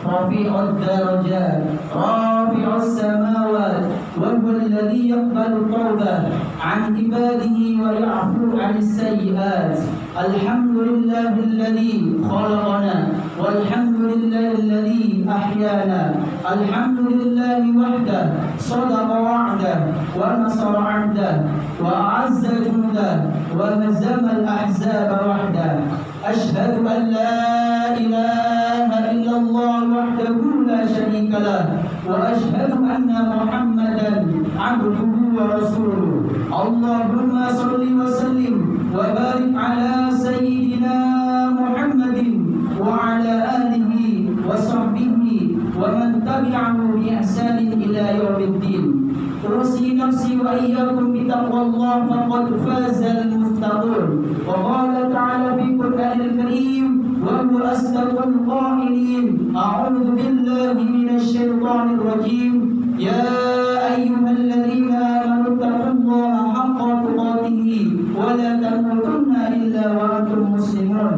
رفيع الدرجات رافع السماوات وهو الذي يقبل التوبة عن عباده ويعفو عن السيئات. الحمد لله الذي خلقنا والحمد لله الذي أحيانا. الحمد لله وحده صدق وعده ونصر عبده وأعز جنده وهزم الأحزاب وحده. أشهد أن لا إله إلا الله وحده لا شريك له وأشهد أن محمدا عبده ورسوله. اللهم صل وسلم وبارك على سيدنا محمد وعلى آله وصحبه ومن تبعه بإحسان إلى يوم الدين. أوصي نفسي وإياكم بتقوى الله فقد فاز المتقون. وقال تعالى في القرآن الكريم وهو أصدق القائلين أعوذ بالله من الشيطان الرجيم يا أيها الذين آمنوا اتقوا الله حق تقاته ولا تموتن إلا وأنتم مسلمون.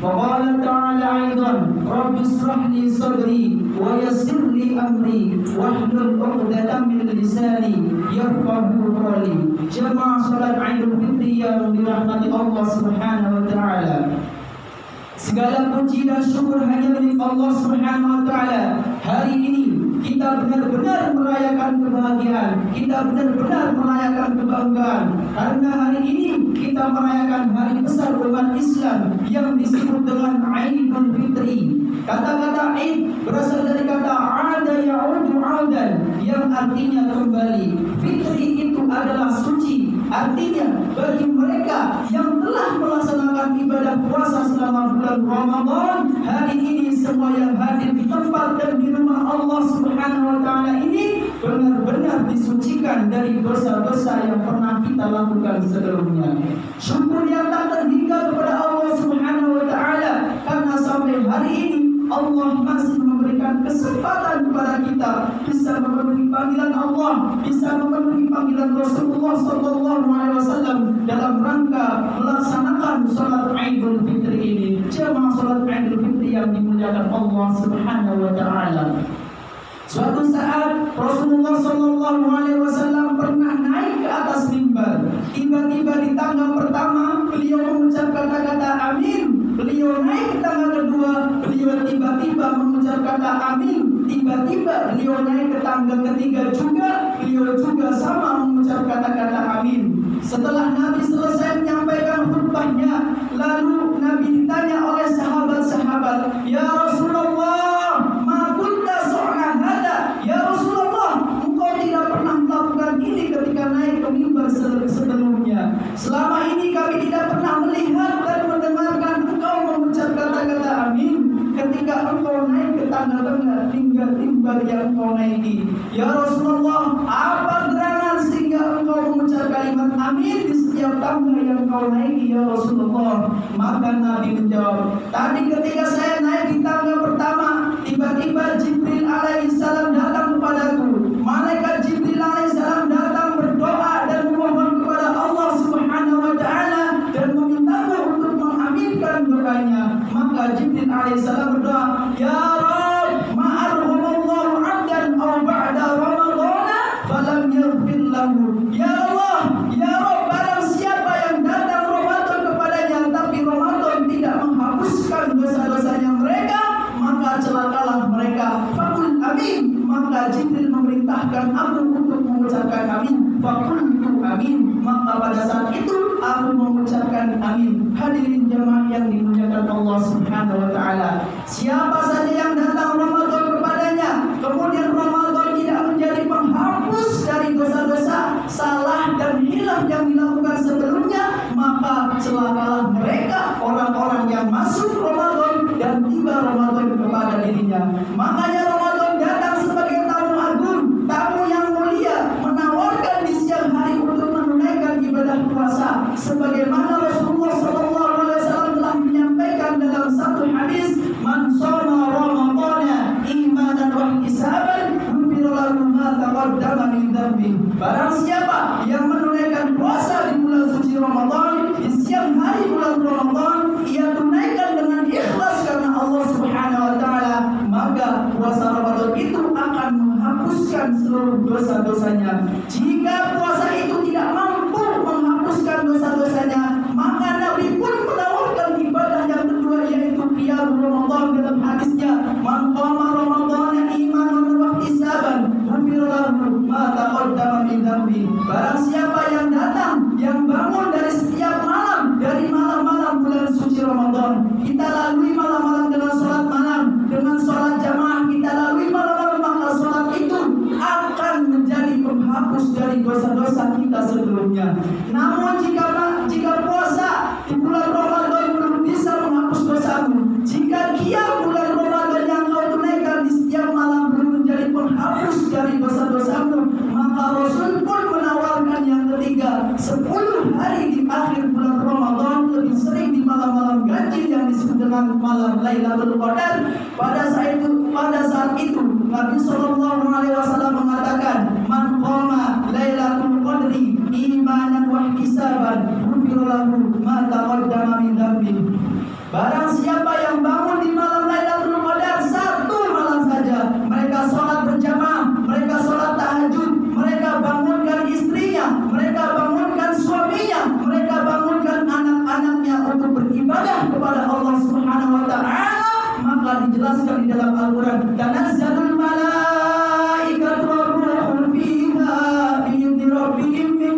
وقال تعالى أيضا رب اشرح لي صدري ويسر لي أمري واحلل عقدة من لساني يفقهوا قولي. Jemaah salat Idul Fitri yang dirahmati Allah Subhanahu wa taala. Segala puji dan syukur hanya milik Allah Subhanahu wa taala. Hari ini kita benar-benar merayakan kebahagiaan, kita benar-benar merayakan kebanggaan. Karena hari ini kita merayakan hari besar umat Islam yang disebut dengan Idul Fitri. Kata-kata Id berasal dari kata ada ya'udu audan yang artinya kembali. Fitri itu adalah suci. Artinya bagi mereka yang telah melaksanakan ibadah puasa selama bulan Ramadan, hari ini semua yang hadir di tempat dan di rumah Allah Subhanahu wa taala ini benar-benar disucikan dari dosa-dosa yang pernah kita lakukan sebelumnya. Syukur yang tak terhingga kepada Allah Subhanahu wa taala karena sampai hari ini Allah masih memberikan kesempatan kepada kita bisa memenuhi panggilan Allah, bisa memenuhi panggilan Rasulullah SAW dalam rangka melaksanakan salat Idul Fitri ini. Jemaah salat Idul Fitri yang dimuliakan Allah Subhanahu wa taala. Suatu saat Rasulullah SAW pernah naik ke atas mimbar. Tiba-tiba di tangga pertama beliau mengucap kata-kata amin. Beliau naik ke tangga kedua, beliau tiba-tiba mengucap kata amin. Tiba-tiba beliau naik ke tangga ketiga juga, beliau juga sama mengucap kata-kata amin. Setelah Nabi selesai menyampaikan khutbahnya, lalu Nabi ditanya oleh sahabat-sahabat, "Ya Rasulullah, ma kunta su'na hada?" Ya Rasulullah, engkau tidak pernah melakukan ini ketika naik ke mimbar sebelumnya. Selama ini kami tidak pernah melihat dan mendengarkan engkau mengucap kata-kata amin ketika engkau naik ke tangga-tangga hingga mimbar yang engkau naiki. Ya Rasulullah, apa gerangan sehingga engkau mengucap kalimat amin di setiap tangga yang engkau naiki ya Rasulullah? Maka Nabi menjawab, tadi ketika saya naik di tangga pertama, tiba-tiba Jibril alaihissalam datang kepadaku. Malaikat Jibril alaihissalam datang berdoa dan memohon kepada Allah Subhanahu wa taala dan memintaku untuk mengaminkan doanya. Maka Jibril alaihissalam berdoa, "Ya Rabb, ma'arhamallahu 'abdan aw ba'da Ramadhana falam yaghfir lahu." Ya Allah, ya Rabb, barang siapa yang datang Ramadan kepadanya tapi Ramadan tidak menghapuskan dosa-dosanya mereka, maka celakalah mereka. Faqul amin. Maka Jibril memerintahkan aku untuk mengucapkan amin. Faqultu amin. Maka pada saat itu aku mengucapkan amin. Hadirin jemaah yang dimuliakan Allah Subhanahu wa taala. Siapa saja yang datang Ramadan kepadanya, kemudian Ramadan tidak menjadi penghapus dari dosa-dosa, salah dan hilaf yang dilakukan sebelumnya, maka celakalah mereka, orang-orang yang masuk Ramadan dan tiba Ramadan kepada dirinya. Makanya Ramadan datang sebagai tamu agung, tamu yang mulia, menawarkan di siang hari untuk menunaikan ibadah puasa sebagaimana Rasulullah SAW telah menyampaikan dalam satu hadis, "Man shoma Ramadana imanan wa ihtisaban, ghufira lahu ma taqaddama min dhanbi." Barang siapa yang menunaikan puasa di bulan suci Ramadan, di siang hari bulan Ramadan, ia tunaikan dengan ikhlas karena Allah Subhanahu wa taala, maka puasa Ramadan itu akan menghapuskan seluruh dosa-dosanya. Jika puasa itu tidak mampu menghapuskan dosa-dosanya, maka Nabi pun menawarkan ibadah yang kedua, yaitu qiyam Ramadan. Dalam hadisnya, man qama Ramadana imanan wa ihtisaban ghufira lahu ma taqaddama min dhanbi. Barang siapa yang datang, yang bangun dari setiap malam, dari malam-malam bulan suci Ramadan, kita lalui malam-malam dengan sholat malam, dengan sholat jamaah, kita lalui malam-malam, maka sholat itu akan menjadi penghapus dari dosa-dosa kita sebelumnya. Namun jika puasa di bulan Ramadan belum bisa menghapus dosamu, jika qiyam bulan Ramadan yang kau tunaikan di setiap malam belum menjadi penghapus dari dosa-dosamu, maka Rasul pun menawarkan yang ketiga, 10 hari di akhir bulan Ramadan, lebih sering di malam-malam ganjil yang disebut dengan malam Lailatul Qadar. Pada saat itu Nabi Shallallahu Alaihi Wasallam mengatakan, man qama Lailatul Qadri imanan wa ihtisaban ghufira lahu ma taqaddama min dhanbi. Barang siapa yang bangun di malam Lailatul Qadar satu malam saja, mereka sholat berjamaah, mereka sholat tahajud, mereka bangunkan istrinya, mereka bangunkan suaminya, mereka bangunkan anak-anaknya untuk beribadah kepada Allah Subhanahu wa Ta'ala, maka dijelaskan di dalam Al-Quran, tanazzalul malaikatu war-ruhu fiha bi'izni rabbihim min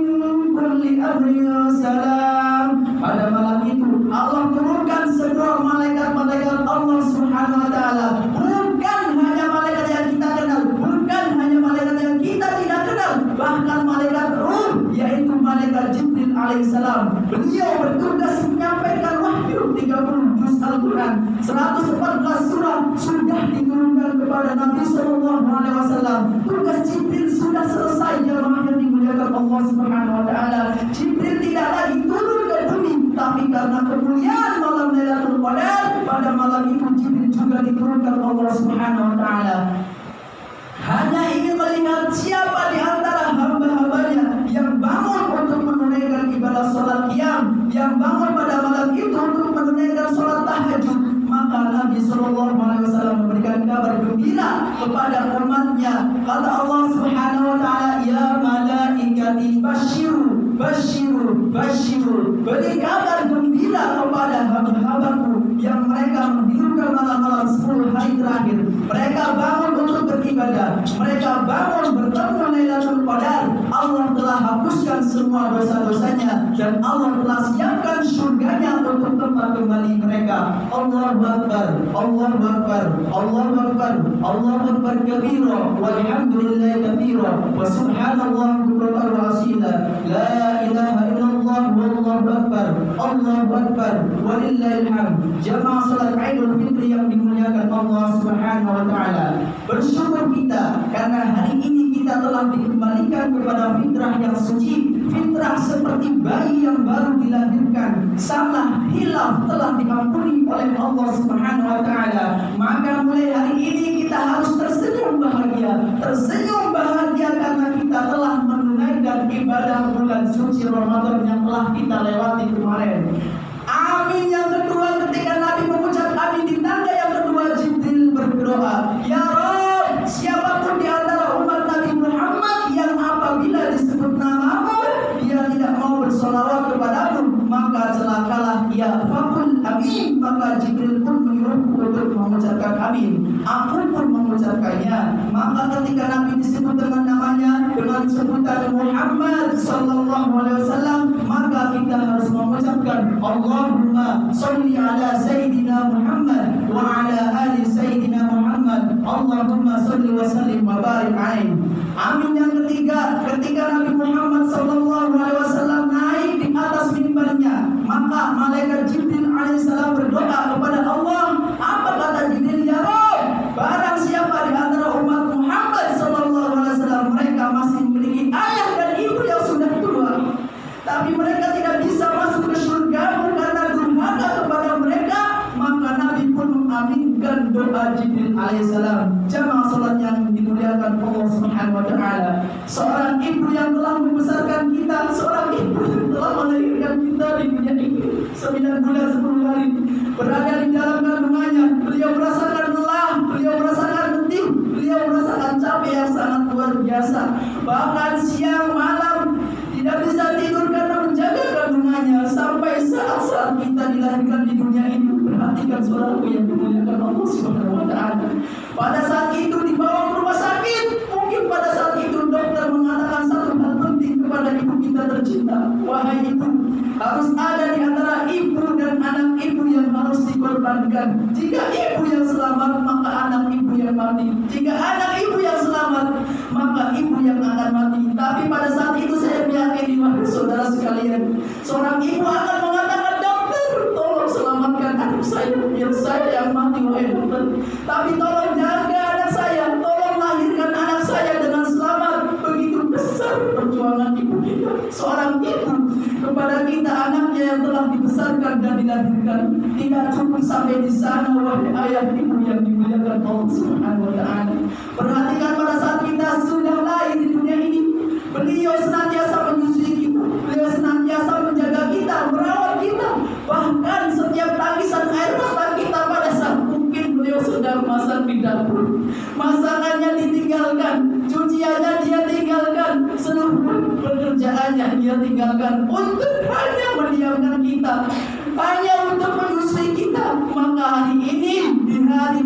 kulli amrin salam. Pada malam itu Allah turunkan semua malaikat-malaikat Allah Subhanahu wa Ta'ala, bukan hanya malaikat yang kita kenal, bukan hanya malaikat yang kita tidak kenal, bahkan malaikat ruh, yaitu malaikat Jibril alaihissalam. Beliau bertugas menyampaikan wahyu 30 juz Al-Quran, 114 surah sudah diturunkan kepada Nabi Sallallahu Alaihi Wasallam. Tugas Jibril sudah selesai, jamaah yang dimuliakan Allah Subhanahu wa Ta'ala. Jibril tidak lagi turun ke bumi, tapi karena kemuliaan malam Lailatul Qadar, pada malam itu Jibril juga diturunkan Allah Subhanahu wa Ta'ala. Hanya ingin melihat siapa di antara hamba-hambanya yang bangun untuk menunaikan ibadah sholat qiyam, yang bangun pada malam itu untuk menunaikan sholat tahajud. Maka Nabi Sallallahu Alaihi Wasallam memberikan kabar gembira kepada umatnya. Kata Allah Subhanahu Wa Taala, ya malaikati basyiru, basyiru, basyiru. Beri kabar gembira kepada hamba-hambaku yang mereka menghidupkan malam-malam 10 hari terakhir. Mereka bangun untuk beribadah, mereka bangun bertemu Lailatul Qadar. Allah telah hapuskan semua dosa-dosanya dan Allah telah siapkan surganya untuk tempat kembali mereka. Allahu Akbar, Allahu Akbar, Allahu Akbar, Allahu Akbar kabira, walhamdulillahi katsira, wa subhanallah bukratan wa asila, la ilaha illallah wallahu akbar, Allahu Akbar, walillahil hamd. Jamaah salat Idul Fitri yang dimuliakan Allah Subhanahu wa Ta'ala, bersyukur kita karena hari ini kita telah dikembalikan kepada fitrah yang suci, fitrah seperti bayi yang baru dilahirkan. Salah hilaf telah diampuni oleh Allah Subhanahu wa Ta'ala. Maka mulai hari ini kita harus tersenyum bahagia, tersenyum bahagia karena kita telah menunaikan ibadah bulan suci Ramadan yang telah kita lewati kemarin. Amin. Yang kedua, ketika Nabi mengucap amin di tanda yang kedua, Jibril berdoa, ya Rabb, siapapun di antara umat Nabi Muhammad yang apabila disebut namamu dia tidak mau bersolawat kepadamu, maka celakalah ia. Fakul amin. Maka Jibril pun menyuruhku untuk mengucapkan amin. Aku pun mengucapkannya. Maka ketika Nabi disebut dengan namanya, dengan sebutan Muhammad Sallallahu Alaihi Wasallam, maka kita harus mengucapkan Allahumma sholli ala Sayyidina Muhammad wa ala ali Sayyidina Muhammad. Allahumma sholli wa sallim wa barik alaihi. Amin. Yang ketiga, ketika Nabi Muhammad Sallallahu Alaihi Wasallam naik di atas mimbarnya, maka malaikat Jibril alaihissalam berdoa kepada Allah. Apa kata Jibril? Ya Rabb, barang siapa di antara umat Muhammad Sallallahu Alaihi Wasallam mereka masih memiliki ayah dan ibu yang sudah tua, tapi mereka tidak bisa masuk ke surga karena durhaka kepada mereka, maka Nabi pun mengaminkan doa Jibril alaihissalam. Jamaah salat yang dimuliakan Allah Subhanahu wa Ta'ala, seorang ibu yang telah membesarkan kita, seorang ibu yang telah melahirkan kita di dunia ini 9 bulan 10 hari berada di dalam kandungannya, beliau merasakan lelah, beliau merasakan letih, biasa. Bahkan siang malam tidak bisa tidur karena menjaga kandungannya sampai saat kita dilahirkan di dunia ini. Perhatikan saudaraku yang dimuliakan Allah Subhanahu wa taala. Pada saat itu dibawa ke rumah sakit, mungkin pada saat itu dokter mengatakan satu hal penting kepada ibu kita tercinta. Wahai ibu, harus ada di antara ibu dan anak ibu yang harus dikorbankan. Jika ibu yang selamat, maka anak ibu yang mati. Jika anak ibu yang selamat, maka ibu yang akan mati. Tapi pada saat itu saya meyakini, wahai saudara sekalian, seorang ibu akan mengatakan, dokter, tolong selamatkan anak saya, biar saya yang mati, wahai dokter. Tapi tolong jaga anak saya, tolong lahirkan anak saya dengan selamat. Begitu besar perjuangan ibu kita, seorang ibu kepada kita anaknya yang telah dibesarkan dan dilahirkan. Tidak cukup sampai di sana, wahai ayah ibu yang dimuliakan Allah Subhanahu wa taala. Perhatikan pada saat kita sudah lahir di dunia ini, beliau senantiasa menyusui kita, beliau senantiasa menjaga kita, merawat kita. Bahkan setiap tangisan air mata kita pada saat mungkin beliau sedang masak di dapur, masakannya ditinggalkan, cuciannya dia tinggalkan, seluruh pekerjaannya dia tinggalkan untuk hanya mendiamkan kita, hanya untuk menyusui kita. Maka hari ini, di hari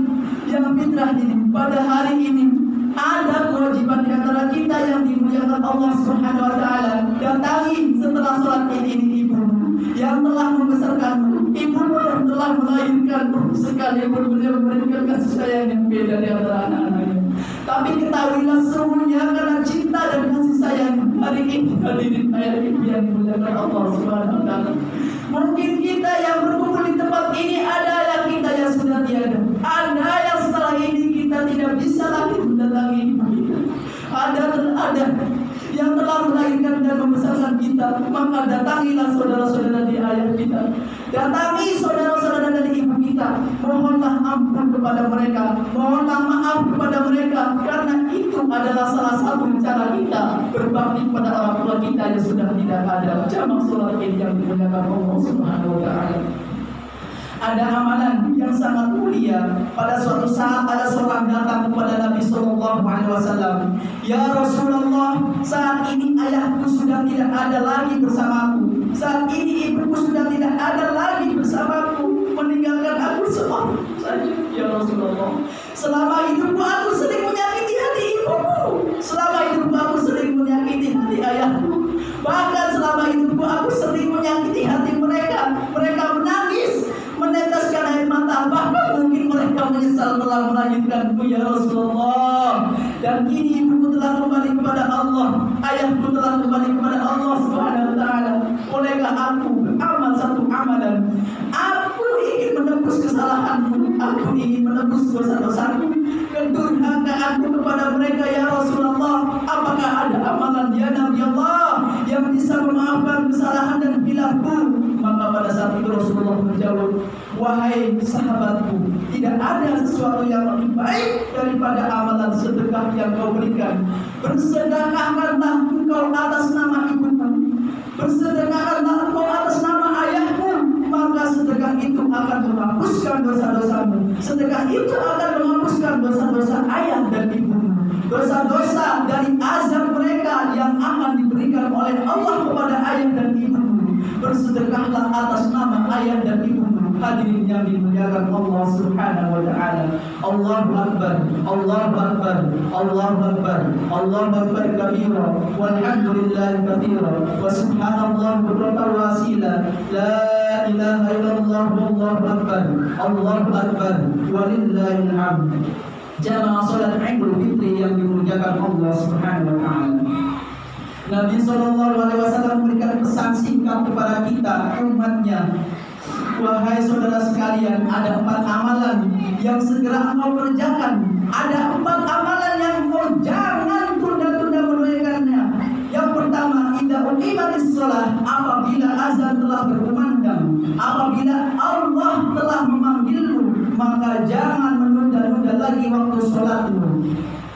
yang fitrah ini, pada hari ini ada kewajiban di antara kita yang dimuliakan Allah Subhanahu wa taala. Datangi setelah sholat ini ibu yang telah membesarkanmu, ibu yang telah melahirkanmu, sekalipun beliau memberikan kasih sayang yang beda di antara anak-anaknya. Tapi ketahuilah semuanya karena cinta dan kasih sayang hari ini hadirin ayah ibu yang dimuliakan Allah Subhanahu wa taala. Mungkin kita yang berkumpul di tempat ini ada yang kita yang sudah tiada, ada yang setelah ini kita tidak bisa lagi mendatangi ibu kita. Ada yang telah melahirkan dan membesarkan kita. Maka datangilah saudara-saudara di ayah kita, datangi saudara-saudara dari ibu kita. Mohonlah ampun kepada mereka, mohonlah maaf kepada mereka, karena itu adalah salah satu cara kita berbakti kepada orang tua kita yang sudah tidak ada. Jamaah sholat Id yang dimuliakan Allah Subhanahu wa taala. Ada amalan yang sangat mulia. Pada suatu saat ada seorang datang kepada Nabi Sallallahu Alaihi Wasallam. Ya Rasulullah, saat ini ayahku sudah tidak ada lagi bersamaku. Saat ini ibuku sudah tidak ada lagi bersamaku, meninggalkan aku seorang saja. Ya Rasulullah, selama hidupku aku sering menyakiti hati ibuku, selama hidupku aku sering menyakiti hati ayahku. Bahkan selama hidupku aku sering menyakiti hati mereka. Mereka menangis, meneteskan air mata, bahkan mungkin mereka menyesal telah melahirkanku, ya Rasulullah. Dan kini ibuku telah kembali kepada Allah, ayahku telah kembali kepada Allah Subhanahu wa taala. Bolehkah aku beramal satu amalan? Aku ingin menebus kesalahanku, aku ingin menebus dosa-dosaku, kedurhakaanku kepada mereka, ya Rasulullah. Apakah ada amalan, ya Nabi Allah, yang bisa memaafkan kesalahan dan khilafku? Maka pada saat itu Rasulullah menjawab, wahai sahabatku, tidak ada sesuatu yang lebih baik daripada amalan sedekah yang kau berikan. Bersedekahkanlah engkau atas nama ibumu, bersedekahkanlah engkau atas nama ayahmu, maka sedekah itu akan menghapuskan dosa-dosamu. Sedekah itu akan menghapuskan dosa-dosa ayah dan ibumu, dosa-dosa dari azab mereka yang akan diberikan oleh Allah kepada ayah dan ibumu. Bersedekahlah atas nama ayah dan ibumu. Hadirin yang dimuliakan Allah Subhanahu wa taala. Allahu akbar, Allahu akbar, Allahu akbar, Allahu akbar kabira, walhamdulillahi katsira, wa subhanallah bukratan wa asila. La ilaha illallah wallahu akbar, Allahu akbar, walillahil hamd. Jamaah salat Idul Fitri yang dimuliakan Allah Subhanahu wa taala. Nabi Sallallahu Alaihi Wasallam memberikan pesan singkat kepada kita umatnya. Wahai saudara sekalian, ada 4 amalan yang segera engkau kerjakan. Ada 4 amalan yang engkau jangan tunda-tunda menunaikannya. Yang pertama, idza uqimatis shalah, apabila azan telah berkumandang, apabila Allah telah memanggilmu, maka jangan menunda-nunda lagi waktu sholatmu.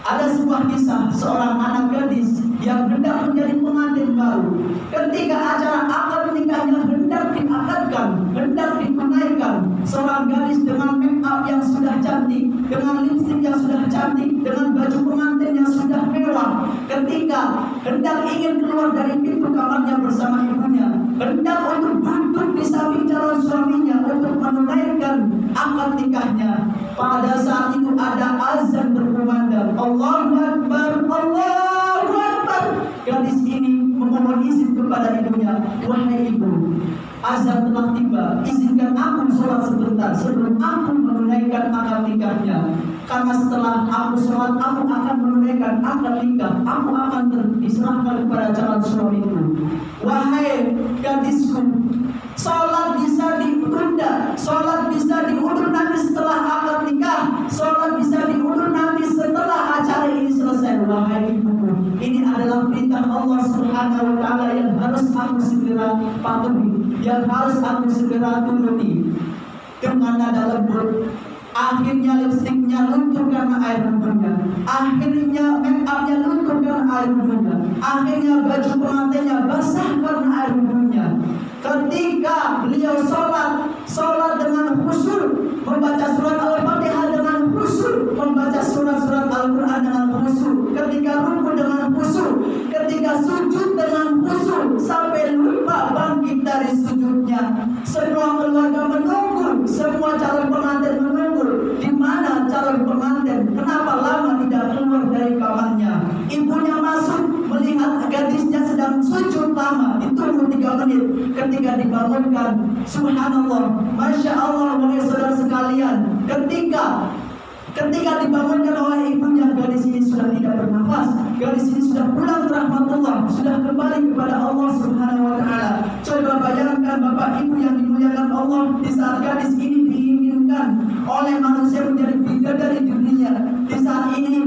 Ada sebuah kisah seorang anak gadis yang hendak menjadi pengantin baru. Ketika acara akad nikahnya hendak diakadkan, hendak ditunaikan, seorang gadis dengan make up yang sudah cantik, dengan lipstik yang sudah cantik, dengan baju pengantin yang sudah mewah, ketika hendak ingin keluar dari pintu kamarnya bersama ibunya, hendak untuk duduk di samping calon suaminya untuk menunaikan akad nikahnya, pada saat itu ada azan berkumandang, Allahu Akbar, Allahu Akbar. Gadis ini memohon izin kepada ibunya, wahai ibu, azan telah tiba, izinkan aku sholat sebentar sebelum aku menunaikan akad nikahnya. Karena setelah aku sholat, aku akan menunaikan akad nikah, aku akan diserahkan kepada calon suamiku. Wahai gadisku, sholat bisa ditunda, sholat bisa diundur nanti setelah akad nikah, sholat bisa diundur nanti setelah acara ini selesai. Wahai ibuku, ini adalah perintah Allah Subhanahu wa Ta'ala yang harus aku segera patuhi, yang harus aku segera turuti. Dengan nada lembut, akhirnya lipstiknya luntur karena air wudhunya, akhirnya make upnya luntur karena air wudhunya, akhirnya baju pengantinnya basah karena air wudhunya. Ketika beliau sholat dengan khusyuk, membaca surat Al-Fatihah dengan khusyuk, membaca surat-surat Al-Quran dengan khusyuk, ketika ruku dengan khusyuk, ketika sujud dengan khusyuk, sampai lupa bangkit dari sujudnya. Semua keluarga menunggu, semua calon pengantin menunggu. Di mana calon pengantin? Kenapa lama tidak keluar dari kamarnya? Ibunya masuk melihat gadisnya sedang sujud lama, ditunggu 3 menit. Ketika dibangunkan, subhanallah, masya Allah, wahai saudara sekalian, ketika dibangunkan oleh ibunya, gadis ini sudah tidak bernafas, gadis ini sudah pulang ke rahmatullah, sudah kembali kepada Allah Subhanahu wa Ta'ala. Coba bayangkan Bapak Ibu yang dimuliakan Allah, di saat gadis ini diinginkan oleh manusia menjadi bidadari di dunia, di saat ini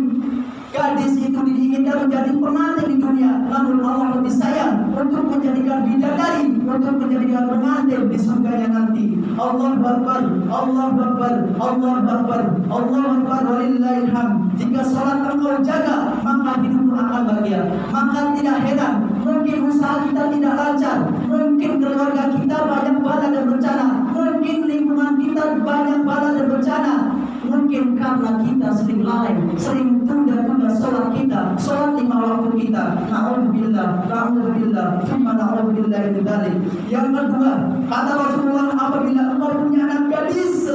gadis itu diinginkan menjadi pengantin di dunia, namun Allah lebih sayang untuk menjadikan bidadari, untuk menjadikan pengantin di surganya nanti. Allahu Akbar, Allahu Akbar, Allahu Akbar, Allahu Akbar, walillahil hamd. Jika sholat engkau jaga, maka hidupmu akan bahagia. Maka tidak heran, mungkin usaha kita tidak lancar, mungkin keluarga kita banyak bala dan bencana, mungkin lingkungan kita banyak bala dan bencana, mungkin karena kita sering lalai, sering tunda-tunda sholat kita, sholat 5 waktu kita. Na'udzubillah, na'udzubillah, thumma na'udzubillah min dzalik. Yang kedua, kata Rasulullah, apabila engkau punya anak gadis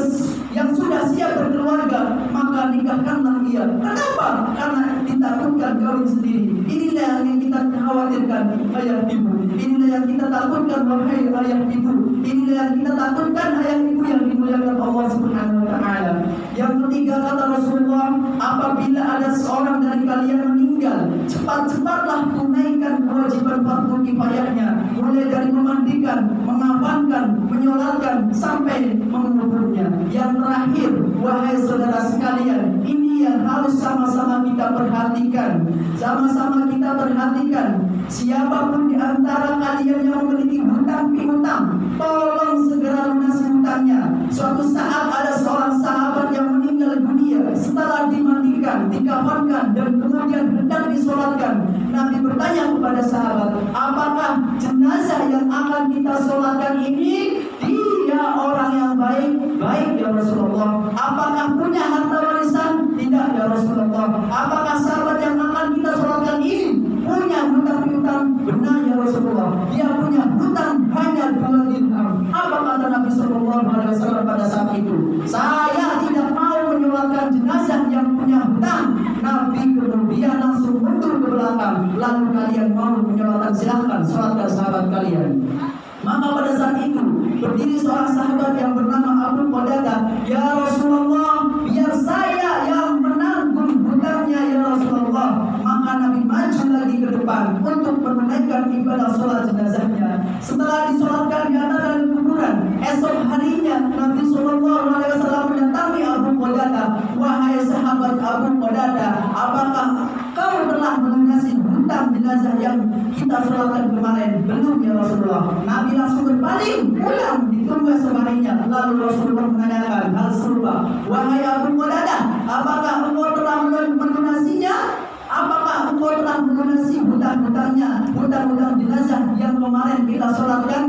yang sudah siap berkeluarga, maka nikahkanlah ia. Kenapa? Karena ditakutkan kawin sendiri. Inilah yang kita khawatirkan, ayah ibu. Inilah yang kita takutkan, wahai ayah ibu. Inilah yang kita takutkan, ayah ibu yang dimuliakan Allah Subhanahu wa Ta'ala. Yang ketiga, kata Rasulullah, apabila ada seorang dari kalian meninggal, cepat-cepatlah tunaikan kewajiban fardu kifayahnya, mulai dari memandikan, mengapankan, menyolatkan sampai menguburnya. Yang terakhir, wahai saudara sekalian, ini yang harus sama-sama kita perhatikan. Sama-sama kita perhatikan. Siapapun di antara kalian yang memiliki hutang piutang, tolong segera lunasi hutangnya. Suatu saat ada seorang sahabat yang meninggal dunia setelah dimandikan, dikafankan, dan kemudian hendak disolatkan. Nabi bertanya kepada sahabat, apakah jenazah yang akan kita solatkan ini dia orang yang baik? Baik ya Rasulullah. Apakah punya harta warisan? Tidak ya Rasulullah. Apakah sahabat yang akan kita solatkan ini punya hutang piutang? Benar ya Rasulullah. Dia punya hutang hanya 2 dirham. Apa kata Nabi Sallallahu Alaihi Wasallam pada saat itu? Saya tidak mau menyolatkan jenazah yang punya hutang. Nabi kemudian langsung mundur ke belakang. Lalu kalian mau menyolatkan, silahkan solatkan sahabat kalian. Maka pada saat itu berdiri seorang sahabat yang bernama Abu Qatadah. Ya Rasulullah, biar saya yang menanggung hutangnya ya Rasulullah. Maka Nabi maju lagi ke depan untuk menunaikan ibadah sholat jenazahnya. Setelah disolatkan di antara kuburan, esok harinya Nabi Sallallahu Alaihi Wasallam mendatangi Abu Qatadah. Wahai sahabat Abu Qatadah, apakah kau telah melunasi hutang jenazah yang kita sholatkan kemarin? Belum ya Rasulullah. Nabi langsung berpaling pulang, ditunggu esok harinya. Lalu Rasulullah menanyakan hal serupa. Wahai Abu Qatadah, apakah engkau telah melunasinya? Apakah engkau telah melunasi hutang-hutangnya, hutang-hutang jenazah yang kemarin kita sholatkan?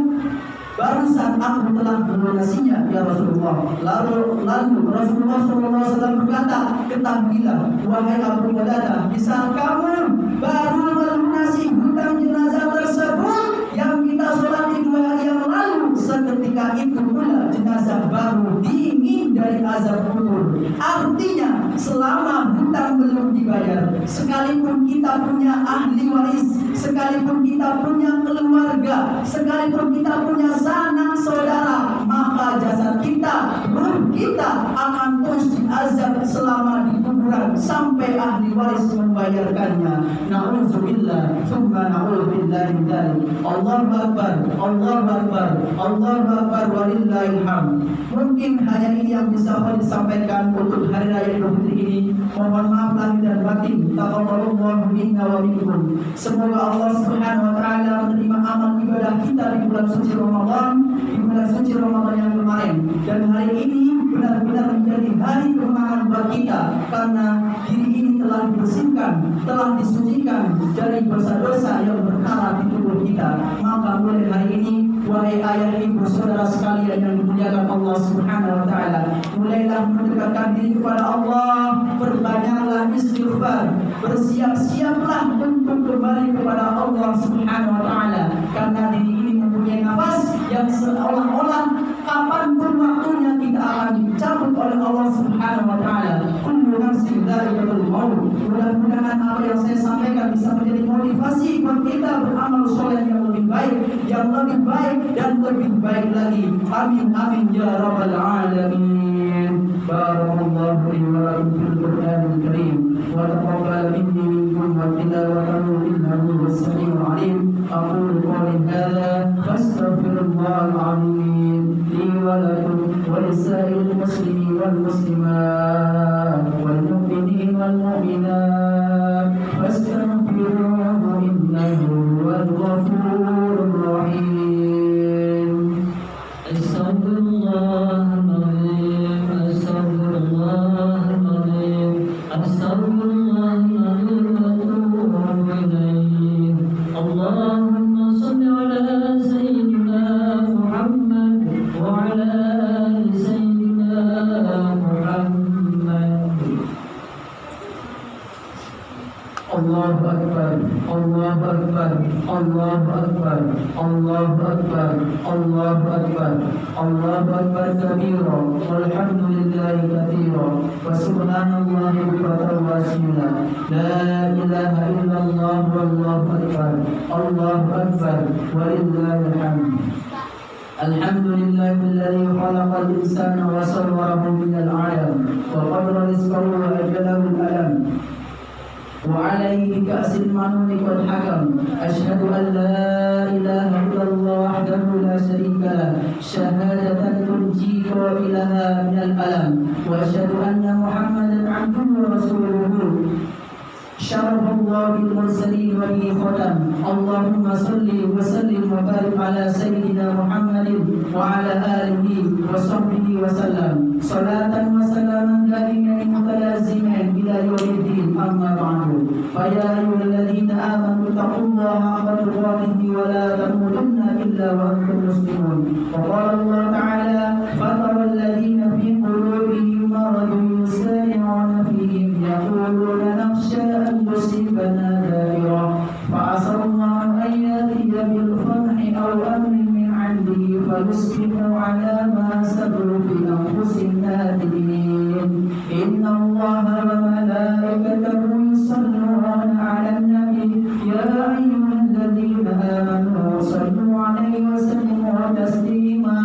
barusan aku telah melunasinya ya Rasulullah. Lalu Rasulullah SAW berkata, ketahuilah wahai Abu Qatadah, misal kamu baru melunasi hutang jenazah tersebut yang kita sholati 2 hari yang lalu, seketika itu pula jenazah baru dingin dari azab kubur. Artinya selama hutang belum dibayar, sekalipun kita punya ahli waris, sekalipun kita punya keluarga, sekalipun kita punya sanak saudara, maka jasad kita, ruh kita akan terus diazab selama di kuburan sampai ahli waris membayarkannya. Na'udzubillah, tsumma na'udzubillah min dzalik. Allahu akbar, Allahu akbar, Allahu akbar, walillahil hamd. Mungkin hanya ini yang bisa disampaikan untuk hari raya Idul Fitri ini. Mohon maaf lahir dan batin. Taqabbalallahu minna wa minkum. Semoga Allah Subhanahu wa taala menerima amal ibadah kita di bulan suci Ramadan, di bulan suci Ramadan yang kemarin. Dan hari ini benar-benar menjadi hari kemenangan buat kita, karena diri ini telah dibersihkan, telah disucikan dari dosa-dosa yang berkarat di tubuh kita. Maka mulai hari ini, wahai ayah ibu saudara sekalian yang dimuliakan Allah Subhanahu wa taala, mulailah mendekatkan diri kepada Allah, perbanyaklah istighfar, bersiap-siaplah untuk kembali kepada Allah Subhanahu wa taala, karena diri ini mempunyai nafas yang seolah-olah kapanpun waktunya kita akan dicabut oleh Allah Subhanahu wa taala. Kullu nafsin dha'iqatul maut. Mudah-mudahan apa yang saya sampaikan bisa menjadi motivasi buat kita beramal soleh yang lebih baik, yang lebih baik dan lebih baik lagi. Amin amin ya rabbal alamin. Barakallahu li wa lakum fil Qur'anil Karim wa taqabbal minni minkum wa tilawatahu innahu was-sami'ul 'alim. Aqulu qawli hadza fastaghfirullahal 'azim li wa lakum wa lisa'il muslimin wal muslimat wal mu'minin wal mu'minat fastaghfiruhu innahu huwal ghafurur rahim. Astaghfirullahaladzim, astaghfirullahaladzim, astaghfirullahaladzim wa atubu ilaih. Allahumma salli ala sayyidina Muhammad wa ala ali sayyidina Muhammad. Allahu akbar, Allahu akbar, Allahu akbar, Allahu akbar, Allahu akbar, Allahu akbar kabira, walhamdulillahi katsira, wa subhanallahi bukratan wa asila. La ilaha illallah wallahu akbar, Allahu akbar, walillahil hamd. Alhamdulillahilladzi khalaqal insana wa sawwarahu minal 'alam wa qaddara rizqahu wa ajalahu al-alam. وعليه بكأس المنون قد حكم. أشهد أن لا إله إلا الله وحده لا شريك له شهادة تنجي قائلها من الألم. وأشهد أن محمدا عبده ورسوله شرف الله المرسلين وبه ختم. اللهم صل وسلم وبارك على سيدنا محمد وعلى آله وصحبه وسلم صلاة وسلاما دائمين متلازمين إلى يوم الدين. أما بعد، فيا أيها الذين آمنوا اتقوا الله حق تقاته ولا تموتن إلا وأنتم مسلمون. وقال الله تعالى: فترى الذين في قلوبهم مرض يسارعون فيهم يقولون نخشى أن تصيبنا دائرة فعسى الله أن يأتي بالفتح أو أمر من عنده فيصبحوا على ما أسروا في أنفسهم نادمين. إن الله وملائكته يصلون على النبي يا أيها الذين آمنوا صلوا عليه وسلموا تسليما.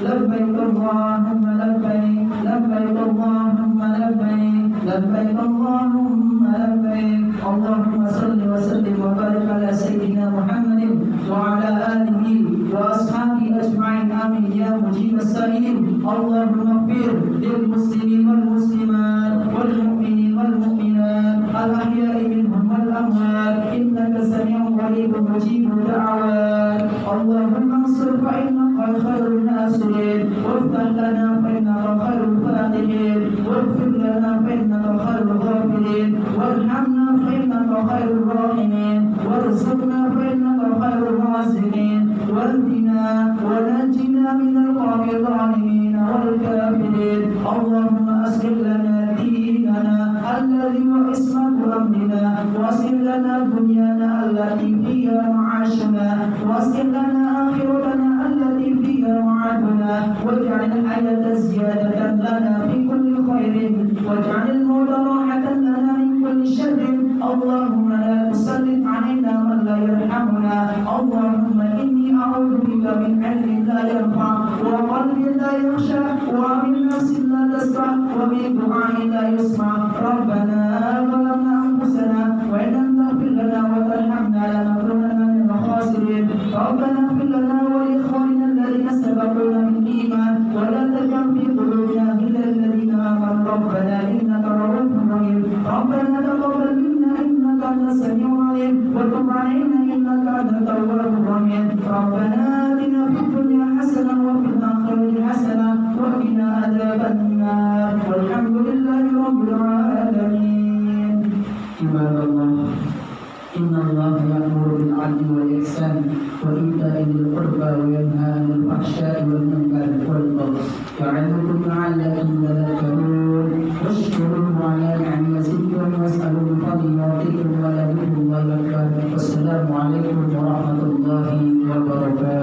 لبيك اللهم لبيك، لبيك اللهم لبيك، لبيك اللهم لبيك. اللهم صل وسلم وبارك على سيدنا محمد وعلى آله وأصحابه أجمعين. آمين يا مجيب السائلين. اللهم اغفر للمسلمين والمسلمات والمؤمنين والمؤمنات الأحياء منهم والأموات إنك سميع قريب مجيب الدعوات. اللهم انصر فإنك خير الناصرين، وافتح لنا فإنك خير الفاتحين، واغفر لنا فإنك خير الغافرين، وارحمنا فإنك خير الراحمين، وارزقنا فإنك خير الرازقين، واهدنا ونجنا وعصمة أمرنا واصلح لنا دنيانا التي فيها معاشنا واصلح لنا آخرتنا التي فيها معادنا واجعل الحياة زيادة لنا في كل خير واجعل الموت راحة لنا من كل شر اللهم لا تسلط علينا من لا يرحمنا اللهم إني أعوذ بك من علم لا ينفع وقلب لا يخشى ومن نفس لا تسمع ومن دعاء لا يسمع ربنا ظلمنا أنفسنا وإن لم تغفر لنا وترحمنا لنكونن من الخاسرين ربنا اغفر لنا ولإخواننا الذين سبقونا بالإيمان ولا تجعل في قلوبنا غلا للذين آمنوا ربنا إنك رؤوف رحيم ربنا تقبل منا إنك أنت السميع العليم وتب علينا إنك أنت التواب الرحيم ربنا آتنا في الدنيا حسنة وفي الآخرة حسنة وقنا عذاب النار والحمد لله رب العالمين. عباد الله إن الله يأمر بالعدل والإحسان وإيتاء ذي القربى وينهى عن الفحشاء والمنكر والبغي يعظكم لعلكم تذكرون واشكروه على نعم يزدكم واسألوا من فضله يعطيكم ولذكر الله أكبر والسلام عليكم ورحمة الله وبركاته.